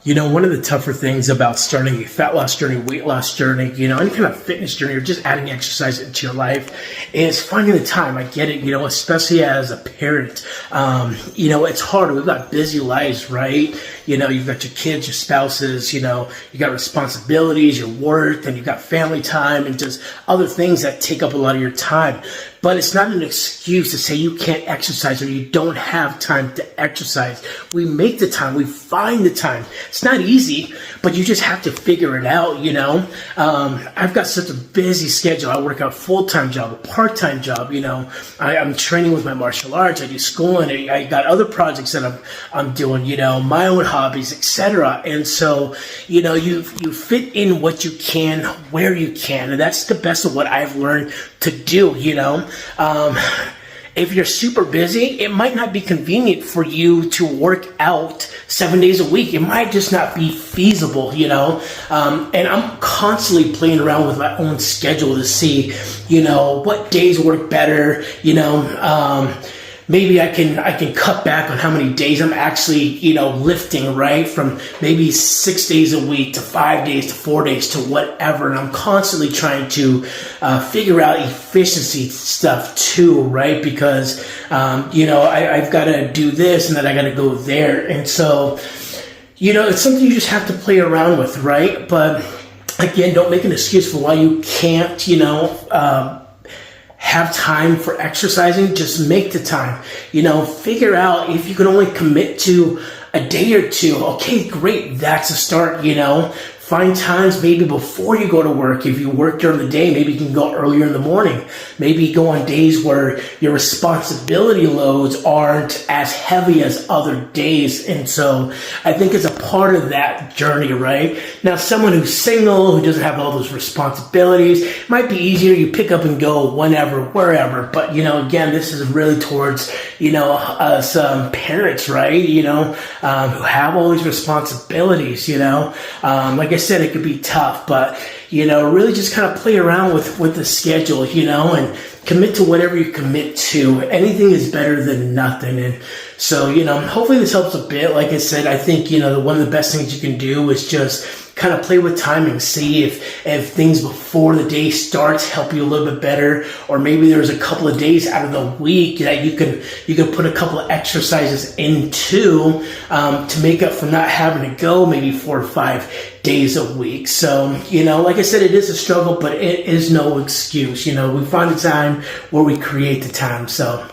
One of the tougher things about starting a fat loss journey, weight loss journey, any kind of fitness journey or just adding exercise into your life is finding the time. I get it, especially as a parent. It's hard. We've got busy lives, right? You've got your kids, your spouses, you got responsibilities, your work, and you've got family time and just other things that take up a lot of your time. But it's not an excuse to say you can't exercise or you don't have time to exercise. We make the time. We find the time. It's not easy, but you just have to figure it out, I've got such a busy schedule. I work a full-time job, a part-time job, I'm training with my martial arts. I do schooling. I got other projects that I'm doing, my own hobbies, etc. And so, you fit in what you can, where you can. And that's the best of what I've learned to do, if you're super busy, it might not be convenient for you to work out 7 days a week. It might just not be feasible, and I'm constantly playing around with my own schedule to see, what days work better, maybe I can cut back on how many days I'm actually, lifting, right? From maybe 6 days a week to 5 days to 4 days to whatever. And I'm constantly trying to figure out efficiency stuff too, right? Because, I've got to do this and then I got to go there. And so, it's something you just have to play around with, right? But again, don't make an excuse for why you can't, have time for exercising. Just make the time, figure out if you can only commit to a day or two. Okay, great. That's a start, Find times maybe before you go to work. If you work during the day, maybe you can go earlier in the morning. Maybe go on days where your responsibility loads aren't as heavy as other days. And so I think it's a part of that journey, right? Now, someone who's single, who doesn't have all those responsibilities, it might be easier. You pick up and go whenever, wherever. But, again, this is really towards, us parents, right? Who have all these responsibilities, like I said, it could be tough, but, really just kind of play around with the schedule, and commit to whatever you commit to. Anything is better than nothing. And so, hopefully this helps a bit. Like I said, I think, one of the best things you can do is just kind of play with timing, see if things before the day starts help you a little bit better, or maybe there's a couple of days out of the week that you can put a couple of exercises into to make up for not having to go maybe 4 or 5 days a week. So, like I said, it is a struggle, but it is no excuse. We find the time where we create the time. So